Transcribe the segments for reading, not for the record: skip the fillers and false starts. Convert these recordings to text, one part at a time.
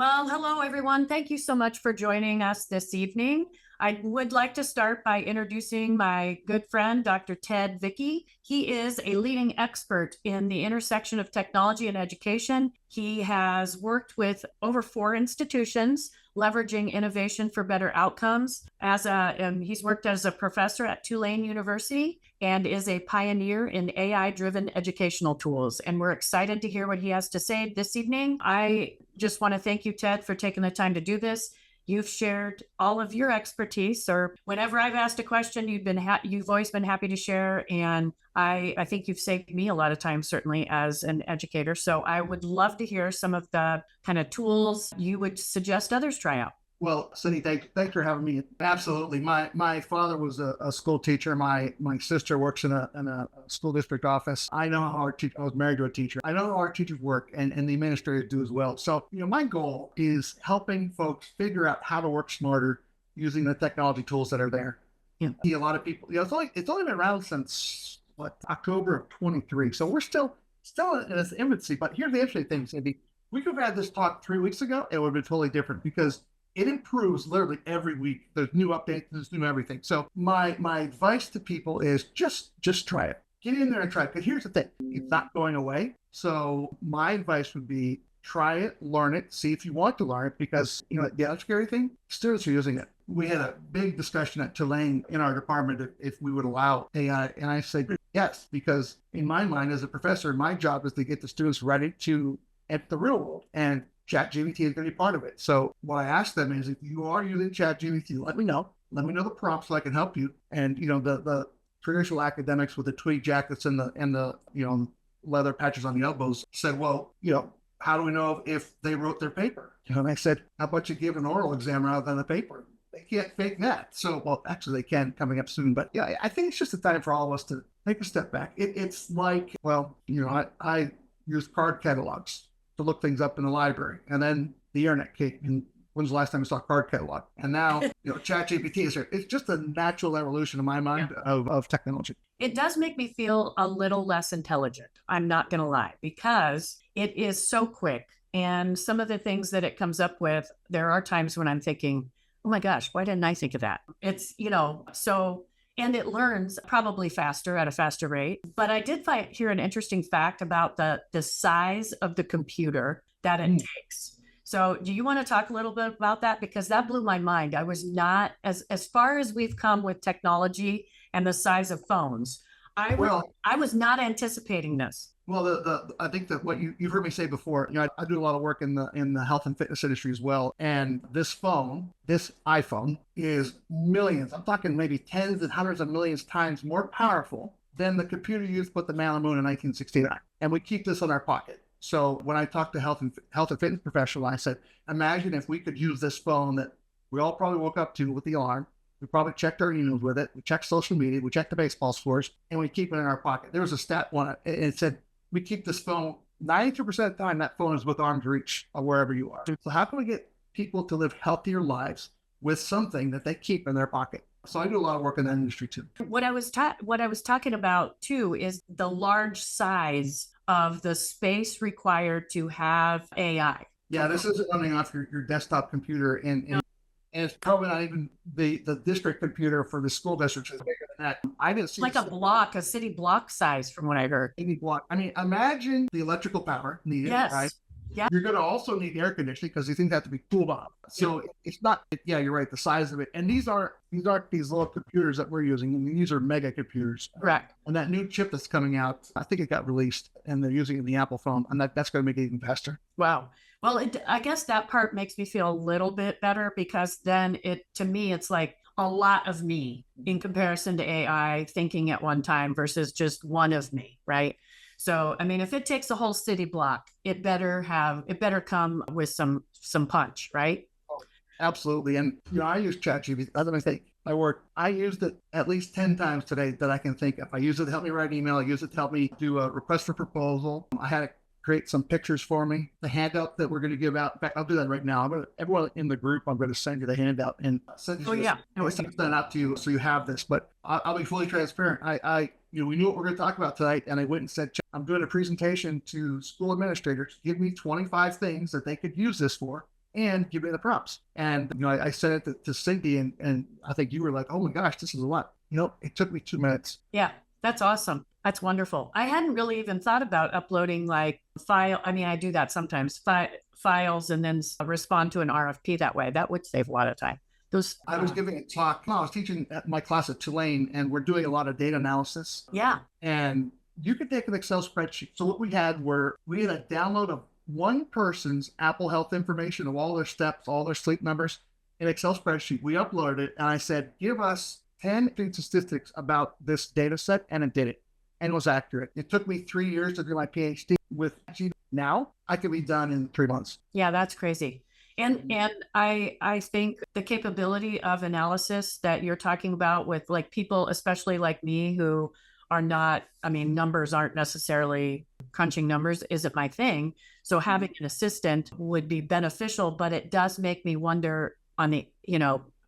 Well, hello, everyone. Thank you so much for joining us this evening. I would like to start by introducing my good friend, Dr. Ted Vickey. He is a leading expert in the intersection of technology and education. He has worked with over 4 institutions, leveraging innovation for better outcomes. He's worked as a professor at Tulane University and is a pioneer in AI-driven educational tools. And we're excited to hear what he has to say this evening. I just want to thank you, Ted, for taking the time to do this. You've shared all of your expertise, or whenever I've asked a question, you've always been happy to share. And I think you've saved me a lot of time, certainly as an educator. So I would love to hear some of the kind of tools you would suggest others try out. Well, Cindy, thanks for having me. Absolutely. My father was a school teacher. My sister works in a school district office. I know how I was married to a teacher. I know how our teachers work and the administrators do as well. So, my goal is helping folks figure out how to work smarter using the technology tools that are there. See a lot of people, it's only been around since October of 23. So we're still in its infancy. But here's the interesting thing, Cindy. We could have had this talk 3 weeks ago. It would have been totally different because it improves literally every week. There's new updates, there's new everything. So my advice to people is just try it. Get in there and try it. Because here's the thing, it's not going away. So my advice would be try it, learn it, see if you want to learn it, because the other scary thing, students are using it. We had a big discussion at Tulane in our department if we would allow AI. And I said, yes, because in my mind as a professor, my job is to get the students ready to enter the real world. And ChatGPT is going to be part of it. So what I ask them is, if you are using ChatGPT, let me know. Let me know the prompts so I can help you. And the traditional academics with the tweed jackets and the leather patches on the elbows said, well, how do we know if they wrote their paper? And I said, how about you give an oral exam rather than a paper? They can't fake that. So, well, actually they can coming up soon. But yeah, I think it's just a time for all of us to take a step back. It's like, I use card catalogs to look things up in the library, and then the internet came. And when's the last time I saw a card catalog? And now, ChatGPT is here. It's just a natural evolution in my mind of technology. It does make me feel a little less intelligent. I'm not going to lie, because it is so quick. And some of the things that it comes up with, there are times when I'm thinking, oh my gosh, why didn't I think of that? It's, and it learns probably faster at a faster rate. But I did hear an interesting fact about the size of the computer that it takes. So do you want to talk a little bit about that? Because that blew my mind. I was not, as far as we've come with technology and the size of phones, I was not anticipating this. Well, I think that what you've heard me say before, I do a lot of work in the health and fitness industry as well. And this iPhone is millions, I'm talking maybe tens and hundreds of millions times more powerful than the computer used to put the man on the moon in 1969. And we keep this in our pocket. So when I talked to health and fitness professional, I said, imagine if we could use this phone that we all probably woke up to with the alarm. We probably checked our emails with it. We checked social media. We checked the baseball scores, and we keep it in our pocket. There was a stat on it. It said, we keep this phone 92% of the time, that phone is with arm's reach of wherever you are. So how can we get people to live healthier lives with something that they keep in their pocket? So I do a lot of work in that industry too. What I was talking about too is the large size of the space required to have AI. Yeah, this is running off your desktop computer, and it's probably not even the district computer for the school district is bigger than that. I didn't see like a city block size from what I heard. Block. I mean, imagine the electrical power needed, right? Yeah. You're going to also need air conditioning because these things have to be cooled off. So it's not, you're right, the size of it. And these aren't these little computers that we're using. I mean, these are mega computers. Correct. And that new chip that's coming out, I think it got released and they're using it in the Apple phone. And that's going to make it even faster. Wow. Well, I guess that part makes me feel a little bit better, because then to me, it's like a lot of me in comparison to AI thinking at one time versus just one of me, right? So, I mean, if it takes a whole city block, it better come with some punch, right? Absolutely. And, I use ChatGPT. That's what I think. I used it at least 10 times today that I can think of. I use it to help me write an email. I use it to help me do a request for proposal. I had it create some pictures for me. The handout that we're going to give out. In fact, I'll do that right now. Everyone in the group, I'm going to send you the handout and send you send that out to you so you have this. But I'll be fully transparent. We knew what we're going to talk about tonight, and I went and said, I'm doing a presentation to school administrators. Give me 25 things that they could use this for. and give me the prompts. And, I sent it to Cindy, and I think you were like, oh my gosh, this is a lot. It took me 2 minutes. Yeah, that's awesome. That's wonderful. I hadn't really even thought about uploading like file. I mean, I do that sometimes, files, and then respond to an RFP that way. That would save a lot of time. I was giving a talk. I was teaching at my class at Tulane, and we're doing a lot of data analysis. Yeah. And you could take an Excel spreadsheet. So what we had a download of one person's Apple Health information of all their steps, all their sleep numbers, in Excel spreadsheet. We uploaded it, and I said, give us 10 statistics about this data set, and it did it. And it was accurate. It took me 3 years to do my PhD with GPT. Now I could be done in 3 months. Yeah, that's crazy. And I think the capability of analysis that you're talking about with like people, especially like me, who are not, I mean, numbers aren't necessarily crunching numbers isn't my thing. So having an assistant would be beneficial, but it does make me wonder on the,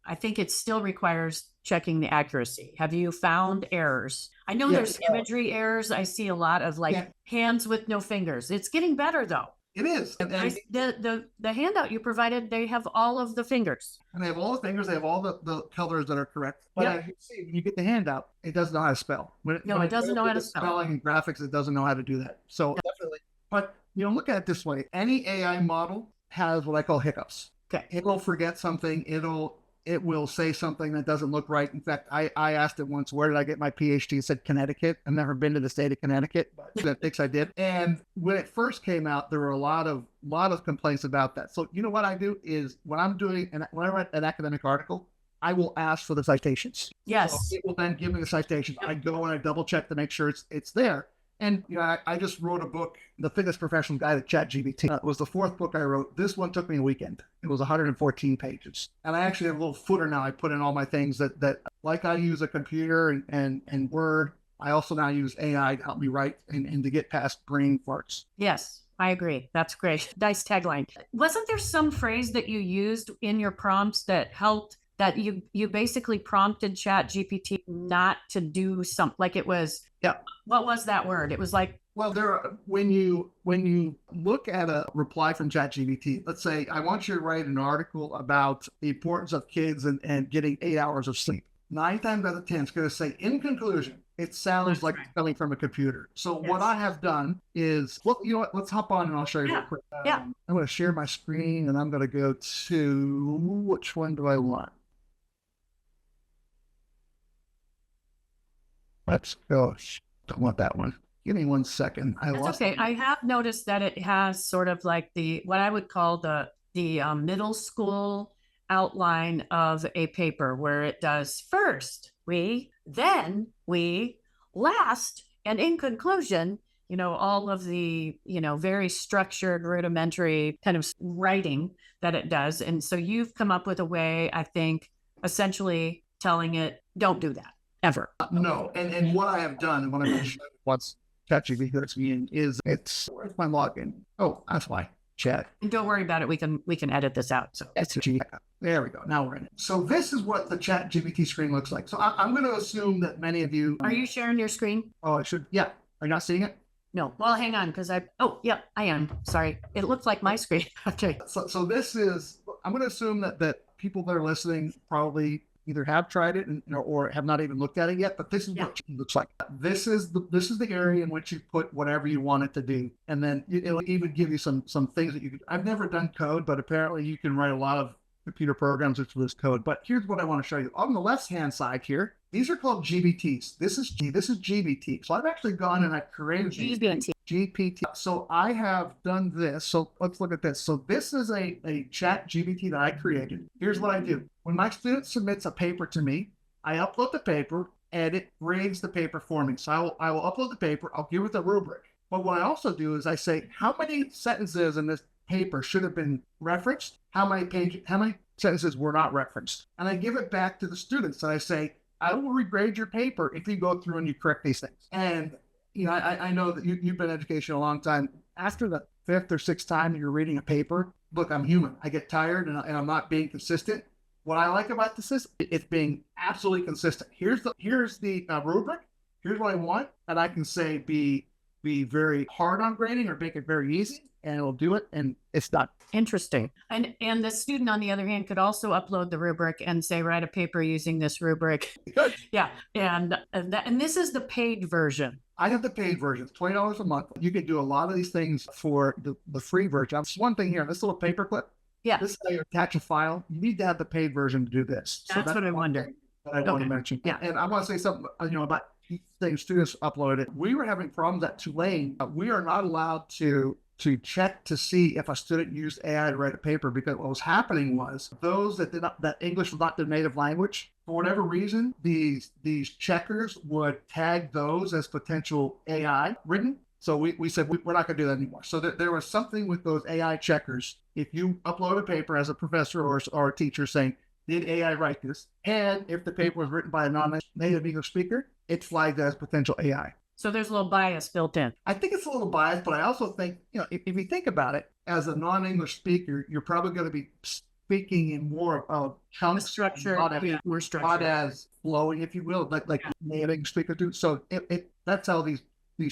I think it still requires checking the accuracy. Have you found errors? I know there's imagery errors. I see a lot of hands with no fingers. It's getting better though. It is. And the handout you provided, they have all of the fingers. And they have all the fingers. They have all the colors that are correct. But as you see, when you get the handout, it doesn't know how to spell. It doesn't know how to spell. Spelling and graphics, it doesn't know how to do that. So definitely. But, look at it this way. Any AI model has what I call hiccups. Okay. It will forget something. It will say something that doesn't look right. In fact, I asked it once, where did I get my PhD? It said Connecticut. I've never been to the state of Connecticut, but I think I did. And when it first came out, there were a lot of complaints about that. So what I do is when I write an academic article, I will ask for the citations. Yes. So it will then give me the citations. I go and I double check to make sure it's there. And I just wrote a book, The Fitness Professional Guide to ChatGPT. It was the 4th book I wrote. This one took me a weekend. It was 114 pages. And I actually have a little footer now. I put in all my things that like I use a computer and Word, I also now use AI to help me write and to get past brain farts. Yes, I agree. That's great. Nice tagline. Wasn't there some phrase that you used in your prompts that helped, that you basically prompted ChatGPT not to do something, like it was, what was that word? It was like, well, when you look at a reply from ChatGPT, let's say I want you to write an article about the importance of kids and getting 8 hours of sleep. 9 times out of 10, it's going to say, in conclusion, it sounds like it's coming from a computer. So what I have done is, well, you know what? Let's hop on and I'll show you real quick. I'm going to share my screen and I'm going to go to, which one do I want? Let's go. Don't want that one. Give me 1 second. That's okay. I have noticed that it has sort of like what I would call the middle school outline of a paper, where it does first we, then we, last, and in conclusion, all of the, very structured, rudimentary kind of writing that it does. And so you've come up with a way, I think, essentially telling it, don't do that. Ever. No. And what I have done, and what I've been showing once ChatGPT lets me in, is where's my login? Oh, that's why. Chat. And don't worry about it. We can edit this out. So there we go. Now we're in it. So this is what the ChatGPT screen looks like. So I'm going to assume that many of you. Are you sharing your screen? Oh, I should. Yeah. Are you not seeing it? No. Well, hang on, because I am. Sorry. It looks like my screen. Okay. So this is. I'm going to assume that people that are listening probably either have tried it or have not even looked at it yet, but this is what it looks like. This is the area in which you put whatever you want it to do. And then it'll even give you some things that you could. I've never done code, but apparently you can write a lot of computer programs with this code. But here's what I want to show you. On the left-hand side here, these are called GBTs. This is GBT. So I've actually gone and I've created GPT. So I have done this. So let's look at this. So this is a chat GBT that I created. Here's what I do. When my student submits a paper to me, I upload the paper and it grades the paper for me. So I will upload the paper. I'll give it the rubric. But what I also do is I say, how many sentences in this paper should have been referenced? How many sentences were not referenced? And I give it back to the students and I say, I will regrade your paper if you go through and you correct these things. And I know that you've been in education a long time. After the 5th or 6th time you're reading a paper, look, I'm human. I get tired and I'm not being consistent. What I like about the system, it's being absolutely consistent. Here's the rubric. Here's what I want, and I can say be be very hard on grading or make it very easy, and it'll do it, and it's done. Interesting. And the student, on the other hand, could also upload the rubric and say, write a paper using this rubric. Good. Yeah. And this is the paid version. I have the paid version, it's $20 a month. You can do a lot of these things for the free version. There's one thing here, this little paper clip. Yeah. This is how you attach a file. You need to have the paid version to do this. That's what I wonder. That I want to mention. Yeah. And I want to say something, about things students uploaded. We were having problems at Tulane. We are not allowed to check to see if a student used AI to write a paper, because what was happening was those that English was not their native language, for whatever reason, these checkers would tag those as potential AI written. So we said we're not going to do that anymore. So there was something with those AI checkers. If you upload a paper as a professor or a teacher saying, did AI write this? And if the paper was written by a non-native English speaker, it's flagged as potential AI. So there's a little bias built in. I think it's a little biased, but I also think, if you think about it, as a non-English speaker, you're probably going to be speaking in more of chunks, Structure, more structure, not as flowing, if you will, like native English speakers do. So that's how these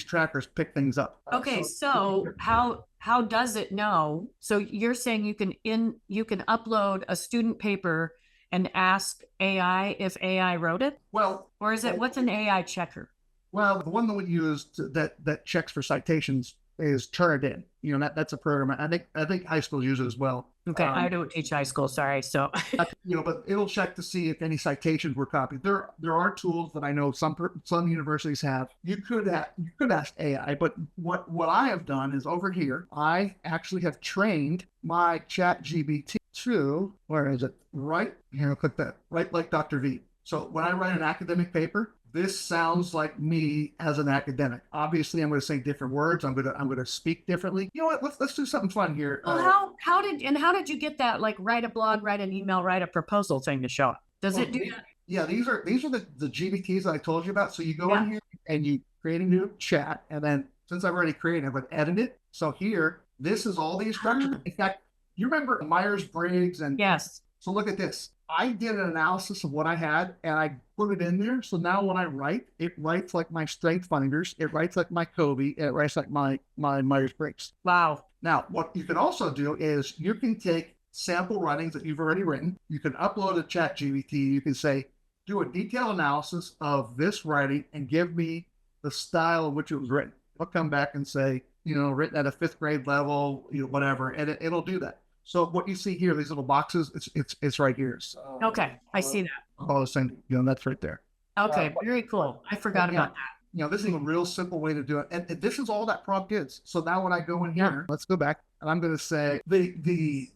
trackers pick things up. Okay, so how does it know? So you're saying you can upload a student paper and ask AI if AI wrote it? Well, or is it, what's an AI checker? Well, the one that we use that checks for citations is Turnitin. That's a program. I think high schools use it as well. Okay, I don't teach high school, sorry. So but it'll check to see if any citations were copied. There are tools that I know some universities have. You could ask AI, but what I have done is over here, I actually have trained my ChatGPT to, where is it? Right here, I'll click that. Right, like Dr. V. So when I write an academic paper, this sounds like me as an academic. Obviously, I'm going to say different words. I'm going to speak differently. You know what? Let's do something fun here. Well, how did you get that? Like, write a blog, write an email, write a proposal thing to show up? Does it do that? Yeah, these are the GPTs that I told you about. So you go in here and you create a new chat, and then since I've already created, I'm going to edit it. So here, this is all the instructions. In fact, you remember Myers-Briggs and yes. So look at this. I did an analysis of what I had and I put it in there. So now when I write, it writes like my strength finders. It writes like my Copich. It writes like my Myers-Briggs. Wow. Now, what you can also do is you can take sample writings that you've already written. You can upload a ChatGPT. You can say, do a detailed analysis of this writing and give me the style in which it was written. I'll come back and say, written at a 5th grade level, whatever, and it'll do that. So what you see here, these little boxes, it's right here. So, okay, I see that. All the same, that's right there. Okay, very cool. I forgot about that. This is a real simple way to do it. And this is all that prompt is. So now when I go in here, let's go back, and I'm going to say the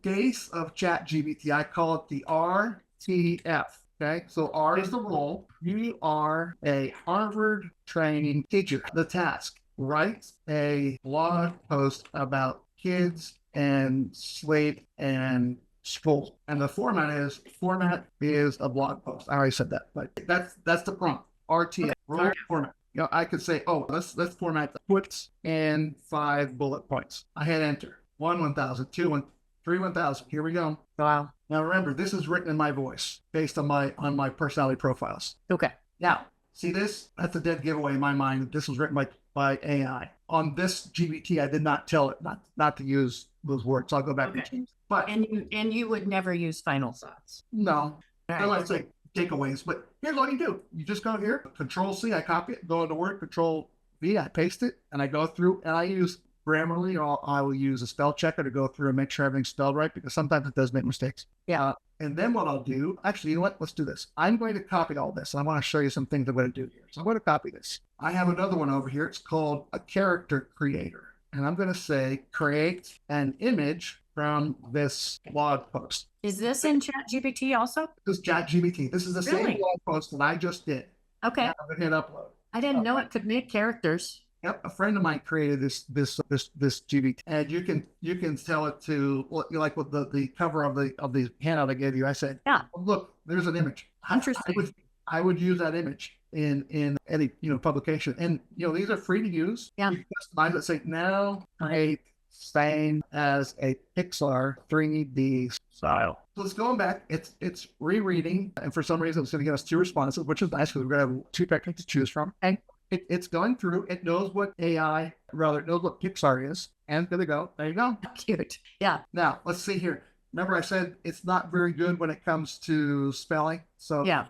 base of ChatGPT, I call it the RTF. Okay, so R is the role. You are a Harvard trained teacher. The task: write a blog post about kids and slate and school. And the format is a blog post. I already said that, but that's the prompt. RTF, role format. I could say, let's format the puts and 5 bullet points. I hit enter. 1,000, 2, 3, 1,000. Here we go. Wow. Now remember, this is written in my voice based on my personality profiles. Okay. Now, see this? That's a dead giveaway in my mind. This was written by AI. On this GPT, I did not tell it not to use those words. I'll go back and change. But and you would never use final thoughts. No. Right. I like to say takeaways, but here's what you do. You just go here, Control C, I copy it, go into Word, Control V, I paste it, and I go through and I use Grammarly, or I will use a spell checker to go through and make sure everything's spelled right, because sometimes it does make mistakes. Yeah. And then what I'll do, actually, you know what? Let's do this. I'm going to copy all this, and I want to show you some things I'm going to do here. So I'm going to copy this. I have another one over here. It's called a character creator. And I'm going to say, create an image from this blog post. Is this in ChatGPT also? This is ChatGPT. This is the same blog post that I just did. Okay. Now I'm going to hit upload. I didn't know it could make characters. Yep, a friend of mine created this GPT, and you can tell it to, like with the cover of the handout I gave you. I said, yeah, look, there's an image. Interesting. I would use that image in any publication, and these are free to use. Yeah, you can customize it. Say now create same as a Pixar 3D style. So it's going back. It's rereading, and for some reason it's going to give us 2 responses, which is nice because we're going to have 2 vectors to choose from. And It's going through. It knows what AI, rather, it knows what Pixar is. And there we go. There you go. Cute. Yeah. Now, let's see here. Remember I said it's not very good when it comes to spelling. So, Yeah.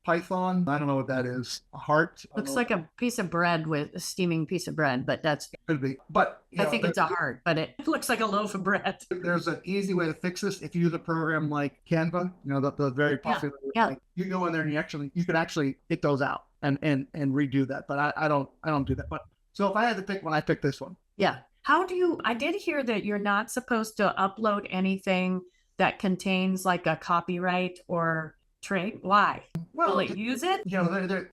Python, I don't know what that is. A heart. Looks like a piece of bread with a steaming piece of bread, but that's, Could be. But I think it's a heart, but it looks like a loaf of bread. there's an easy way to fix this. If you use a program like Canva, the very popular, Yeah. you go in there and you can actually pick those out and redo that. But I don't do that. But so if I had to pick one, I picked this one. Yeah. I did hear that you're not supposed to upload anything that contains like a copyright or trade. Why? Well, Will it use it? the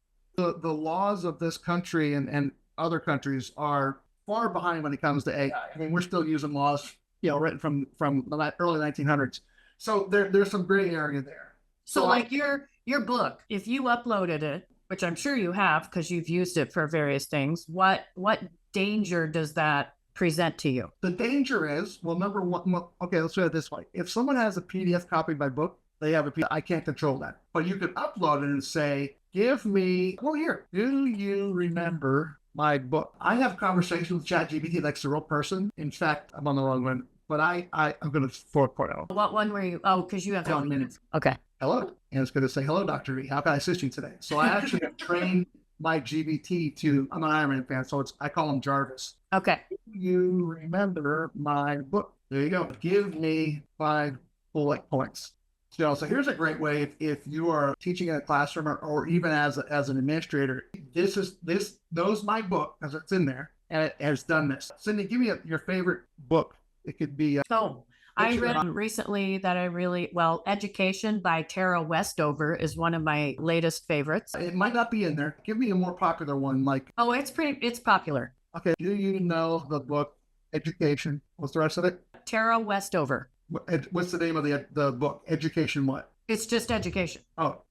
laws of this country and other countries are far behind when it comes to AI. I mean, we're still using laws, written from the early 1900s. So there's some gray area there. So like your book, if you uploaded it, which I'm sure you have because you've used it for various things, what danger does that present to you? The danger is, well, number one, okay, let's say it this way. If someone has a PDF copy of my book, they have a PDF. I can't control that. But you can upload it and say, give me, here, do you remember my book? I have conversations with ChatGPT like it's a real person. In fact, I'm on the wrong one, but I'm going to forward out. What one were you? Oh, because you have 10 minutes. Okay. Hello. And it's going to say, hello, Dr. V. How can I assist you today? So I actually have trained my GBT to, I'm an Iron Man fan, so I call him Jarvis. Okay. You remember my book. There you go. Give me 5 bullet points. So here's a great way if you are teaching in a classroom or even as an administrator. This knows my book because it's in there and it has done this. Cindy, give me your favorite book. It could be. I read recently that Education by Tara Westover is one of my latest favorites. It might not be in there. Give me a more popular one. Oh, it's popular. Okay. Do you know the book Education? What's the rest of it? Tara Westover. What's the name of the book? Education what? It's just Education. Oh.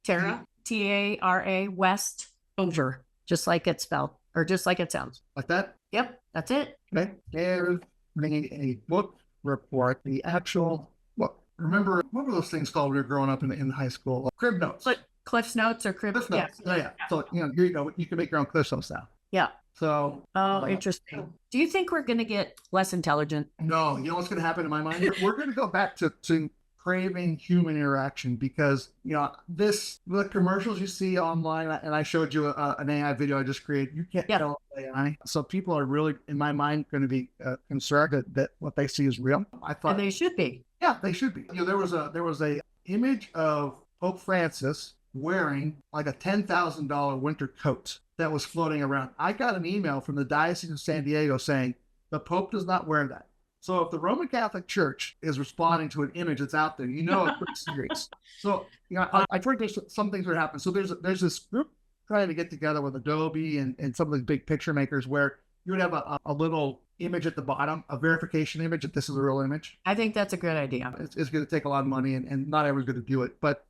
Tara, Tara West over, just like it's spelled, or just like it sounds. Like that? Yep, that's it. Okay. There's a book report, the actual book. Remember, what were those things called when we were growing up in high school? Crib notes. Cliff's Notes or Crib Notes. Yeah. So, here you go. You can make your own Cliff Notes now. Yeah. So. Oh, interesting. Do you think we're going to get less intelligent? No. You know what's going to happen in my mind? We're going to go back to craving human interaction because, the commercials you see online, and I showed you an AI video I just created, you can't tell AI. So people are really, in my mind, going to be concerned that what they see is real. I thought. And they should be. Yeah, they should be. There was a image of Pope Francis wearing like a $10,000 winter coat that was floating around. I got an email from the Diocese of San Diego saying the Pope does not wear that. So if the Roman Catholic Church is responding to an image that's out there, it's pretty serious. So, I've heard there's some things that happen. So there's this group trying to get together with Adobe and some of the big picture makers where you would have a little image at the bottom, a verification image that this is a real image. I think that's a good idea. It's going to take a lot of money and not everyone's going to do it. But,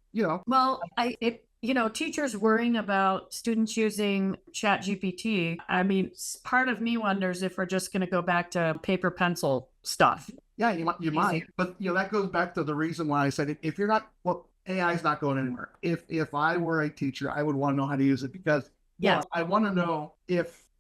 Well, teachers worrying about students using ChatGPT. I mean, part of me wonders if we're just going to go back to paper pencil stuff. Yeah, you might. But, that goes back to the reason why I said if you're not, AI is not going anywhere. If I were a teacher, I would want to know how to use it because I want to know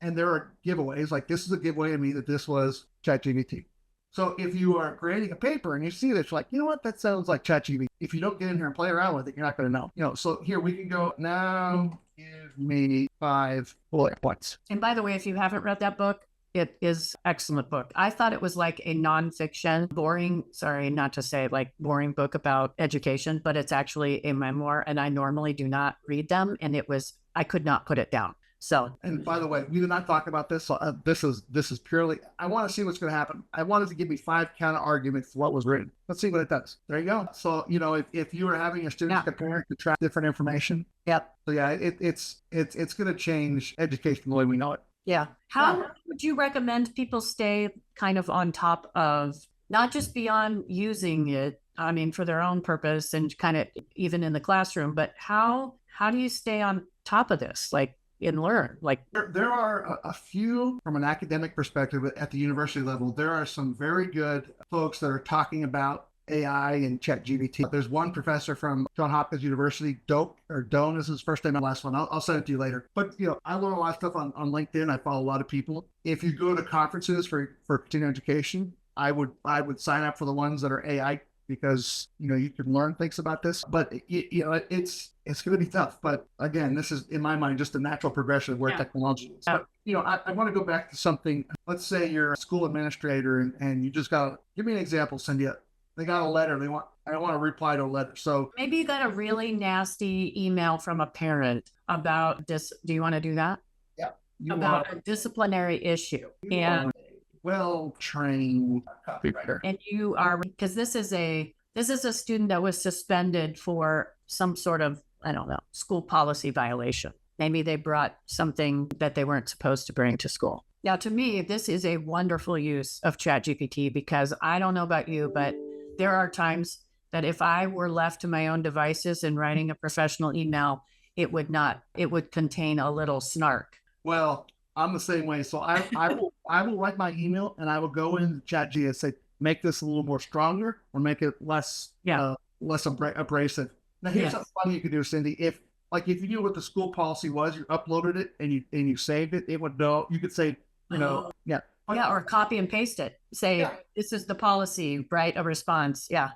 and there are giveaways, like this is a giveaway to me that this was ChatGPT. So if you are creating a paper and you see this, you're like, you know what, that sounds like ChatGPT. If you don't get in here and play around with it, you're not going to know. So here we can go, now give me 5 bullet points. And by the way, if you haven't read that book, it is an excellent book. I thought it was like a nonfiction, boring book about education, but it's actually a memoir. And I normally do not read them. And I could not put it down. So, and by the way, we did not talk about this. This is purely, I want to see what's going to happen. I wanted to give me 5 counter arguments for what was written. Let's see what it does. There you go. So, if you are having your students compare to track different information. Yep. So yeah, it's going to change education the way we know it. Yeah. How would you recommend people stay kind of on top of, not just beyond using it, I mean, for their own purpose and kind of even in the classroom, but how do you stay on top of this? And learn. There are a few from an academic perspective at the university level. There are some very good folks that are talking about AI and ChatGPT. There's one professor from Johns Hopkins University, Doan is his first name and last one. I'll send it to you later. But I learn a lot of stuff on LinkedIn. I follow a lot of people. If you go to conferences for continuing education, I would sign up for the ones that are AI because you can learn things about this. But it's going to be tough. But again, this is in my mind just a natural progression of where technology is. But I want to go back to something. Let's say you're a school administrator and you just got give me an example, Cindy. They got a letter. I don't want to reply to a letter. So maybe you got a really nasty email from a parent about this. Do you want to do that? Yeah. About a disciplinary issue. And well-trained copywriter. And you are, because this is a student that was suspended for some sort of, I don't know, school policy violation. Maybe they brought something that they weren't supposed to bring to school. Now, to me, this is a wonderful use of ChatGPT because I don't know about you, but there are times that if I were left to my own devices and writing a professional email, it would contain a little snark. Well, I'm the same way. So I will write my email and I will go in ChatGPT and say, make this a little more stronger or make it less abrasive. Now here's something funny you could do, Cindy. If you knew what the school policy was, you uploaded it and you saved it, it would know. You could say, or copy and paste it. Say, this is the policy, write a response. Yeah.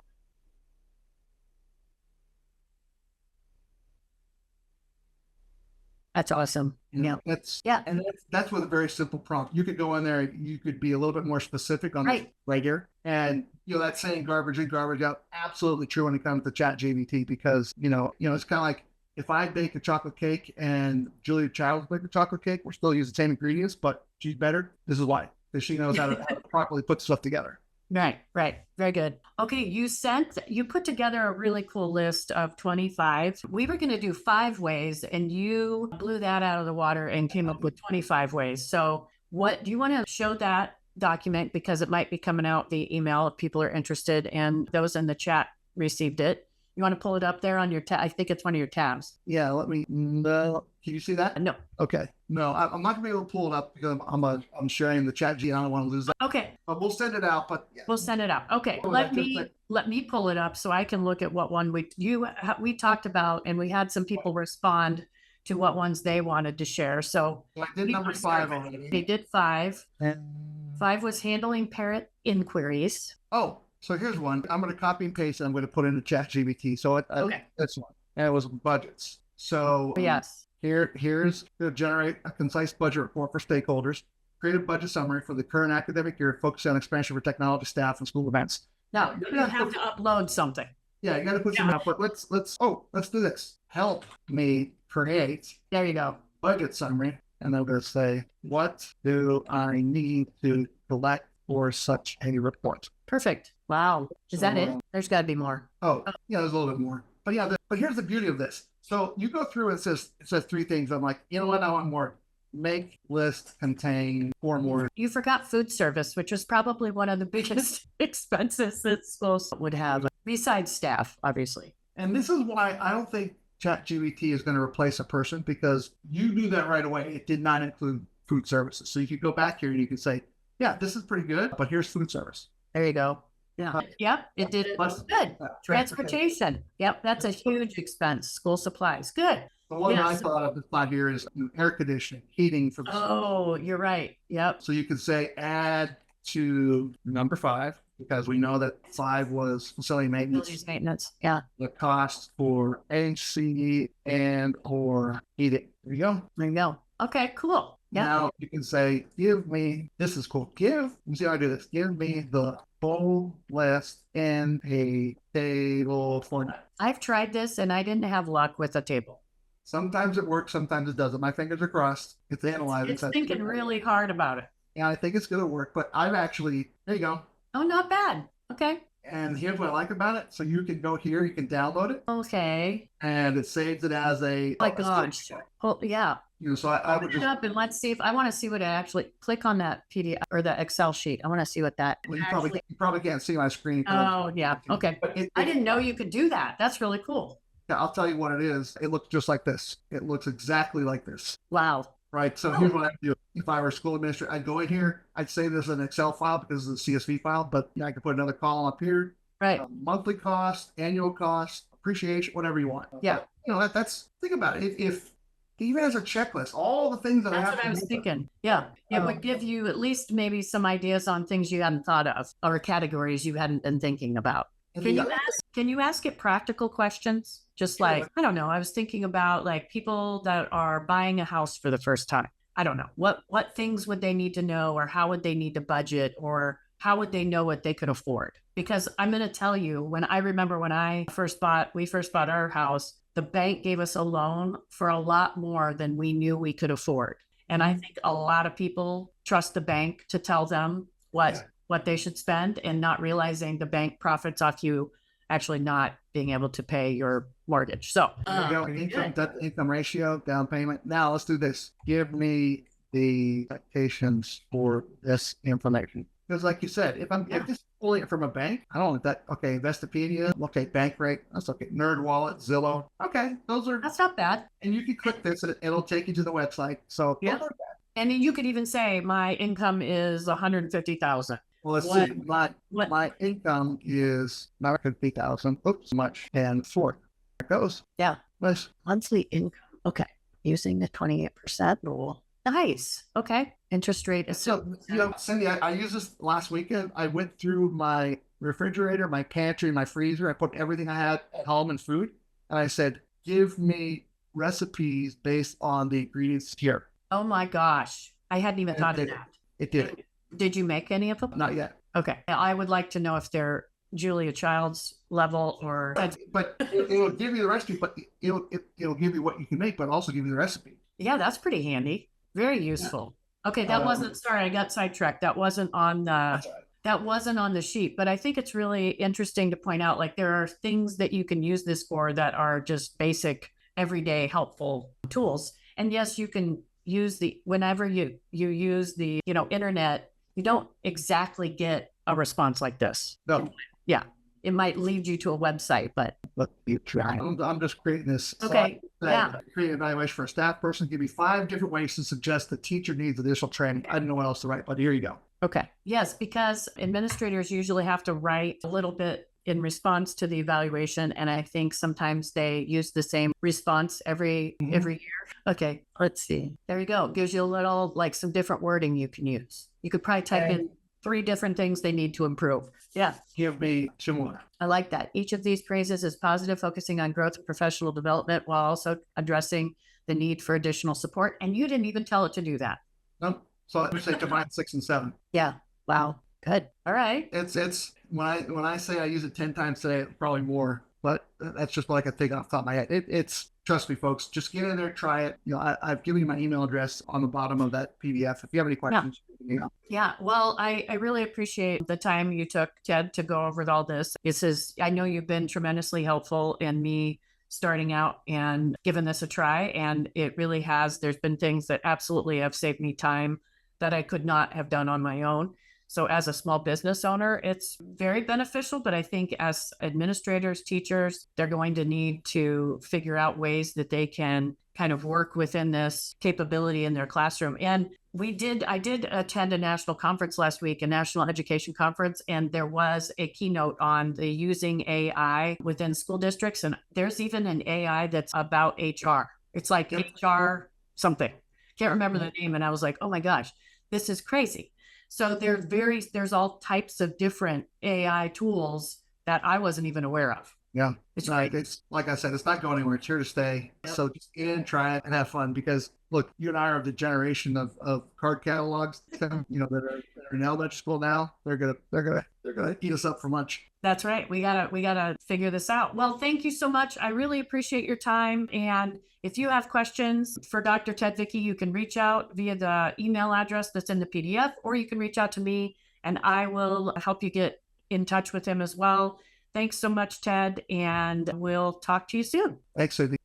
That's awesome. And that's with a very simple prompt. You could go in there, you could be a little bit more specific on right here. And that saying garbage in, garbage out, absolutely true when it comes to ChatGPT because it's kind of like if I bake a chocolate cake and Julia Childs baked a chocolate cake, we're still using the same ingredients, but she's better. This is why. Because she knows how to properly put stuff together. Right. Very good. Okay. You put together a really cool list of 25. We were going to do 5 ways and you blew that out of the water and came up with 25 ways. So what do you want to show that document? Because it might be coming out the email if people are interested and those in the chat received it. You want to pull it up there on your tab? I think it's one of your tabs. Yeah, can you see that? No. Okay. No, I'm not gonna be able to pull it up because I'm sharing the chat G. I don't want to lose that. Okay. But we'll send it out. We'll send it out. Okay. Let me pull it up so I can look at what one we talked about, and we had some people respond to what ones they wanted to share. So I did number 5 already. They did 5. And 5 was handling parent inquiries. Oh. So here's one. I'm going to copy and paste and I'm going to put into ChatGPT. So that's one. And it was budgets. So yes. Here's to generate a concise budget report for stakeholders, create a budget summary for the current academic year, focusing on expansion for technology staff and school events. Now you have to upload something. Yeah, you got to put some output. Let's do this. Help me create. There you go. Budget summary. And I'm going to say, what do I need to collect for such a report? Perfect. Wow. Is that it? There's got to be more. Oh, yeah, there's a little bit more. But yeah, but here's the beauty of this. So you go through and it says 3 things. I'm like, you know what? I want more. Make list contain 4 more. You forgot food service, which was probably one of the biggest expenses that schools would have, besides staff, obviously. And this is why I don't think ChatGPT is going to replace a person because you knew that right away. It did not include food services. So you could go back here and you could say, yeah, this is pretty good, but here's food service. There you go. Yeah. Yep. It did it. Good. Transportation. Yep. That's a huge expense. School supplies. Good. The one I thought of this slide here is air conditioning, heating for the school. You're right. Yep. So you could say add to number 5 because we know that 5 was facility maintenance. Facilities maintenance. Yeah. The cost for HC and or heating. There you go. There you go. Okay, cool. Yeah. Now you can say, give me, this is cool. Let me see how I do this. Give me the full list in a table format. I've tried this and I didn't have luck with a table. Sometimes it works, sometimes it doesn't. My fingers are crossed. It's analyzing. It's thinking really hard about it. Yeah, I think it's going to work, but there you go. Oh, not bad. Okay. And here's what I like about it. So you can go here, you can download it. Okay. And it saves it as a... Oh my gosh. Oh, yeah. So I would just... up and let's see if I want to see what it actually... Click on that PDF or the Excel sheet. I want to see what that... Well, you probably can't see my screen. Oh, yeah. Okay. I didn't know you could do that. That's really cool. Yeah, I'll tell you what it is. It looks just like this. It looks exactly like this. Wow. Right. So here's what I do. If I were a school administrator, I'd go in here. I'd say this is an Excel file because it's a CSV file, but I could put another column up here. Right. Monthly cost, annual cost, appreciation, whatever you want. Yeah. That's think about it. If even as a checklist, all the things that I That's have what I was to do. thinking. Yeah. It would give you at least maybe some ideas on things you hadn't thought of or categories you hadn't been thinking about. Can you ask it practical questions? Just like, I don't know, I was thinking about like people that are buying a house for the first time. I don't know. What things would they need to know, or how would they need to budget, or how would they know what they could afford? Because I'm going to tell you, I remember when we first bought our house, the bank gave us a loan for a lot more than we knew we could afford. And I think a lot of people trust the bank to tell them what they should spend, and not realizing the bank profits off you actually not being able to pay your mortgage. So income ratio, down payment. Now let's do this. Give me the expectations for this information. Because like you said, if this is pulling it from a bank, I don't want that. Okay, Investopedia. Okay, bank rate. That's okay. NerdWallet, Zillow. Okay, that's not bad. And you can click this and it'll take you to the website. So yeah. And then you could even say my income is 150,000. Well, let's see. My income is not 50,000. Oops, much. And 4. There it goes. Yeah. Monthly income. Okay. Using the 28% rule. Nice. Okay. Interest rate is Cindy, I used this last weekend. I went through my refrigerator, my pantry, my freezer. I put everything I had at home and food. And I said, give me recipes based on the ingredients here. Oh my gosh. I hadn't even thought of that. It did. Did you make any of them? Not yet. Okay. I would like to know if they're Julia Child's level or. But it'll give you the recipe, but it'll give you what you can make, but also give you the recipe. Yeah, that's pretty handy. Very useful. Okay, that wasn't. Sorry, I got sidetracked. That wasn't on the sheet. But I think it's really interesting to point out, like, there are things that you can use this for that are just basic, everyday, helpful tools. And yes, you can use whenever you use the internet. You don't exactly get a response like this. No. Yeah. It might lead you to a website, but you try. I'm just creating this. Okay. Create an evaluation for a staff person. Give me 5 different ways to suggest the teacher needs additional training. I don't know what else to write, but here you go. Okay. Yes, because administrators usually have to write a little bit in response to the evaluation. And I think sometimes they use the same response every year. Okay, let's see. There you go. Gives you a little, like, some different wording you can use. You could probably type in 3 different things they need to improve. Yeah. Give me 2 more. I like that. Each of these phrases is positive, focusing on growth and professional development while also addressing the need for additional support. And you didn't even tell it to do that. No. So let me say combine 6 and 7. Yeah. Wow. Good. All right. It's when I say I use it 10 times today, probably more, but that's just like I think off the top of my head. It's trust me, folks, just get in there, try it. I've given you my email address on the bottom of that PDF. If you have any questions, Yeah. Well, I really appreciate the time you took, Ted, to go over all this. I know you've been tremendously helpful in me starting out and giving this a try. And it really has. There's been things that absolutely have saved me time that I could not have done on my own. So as a small business owner, it's very beneficial. But I think as administrators, teachers, they're going to need to figure out ways that they can kind of work within this capability in their classroom. And I did attend a national conference last week, a national education conference, and there was a keynote on the using AI within school districts. And there's even an AI that's about HR. It's like HR something. Can't remember the name. And I was like, oh my gosh, this is crazy. So there's all types of different AI tools that I wasn't even aware of. Yeah. It's like I said, it's not going anywhere. It's here to stay. Yep. So just get in, try it, and have fun. Because look, you and I are of the generation of card catalogs, that are in elementary school now. They're gonna eat us up for lunch. That's right. We gotta figure this out. Well, thank you so much. I really appreciate your time. And if you have questions for Dr. Ted Vickey, you can reach out via the email address that's in the PDF, or you can reach out to me and I will help you get in touch with him as well. Thanks so much, Ted, and we'll talk to you soon. Thanks, Cindy.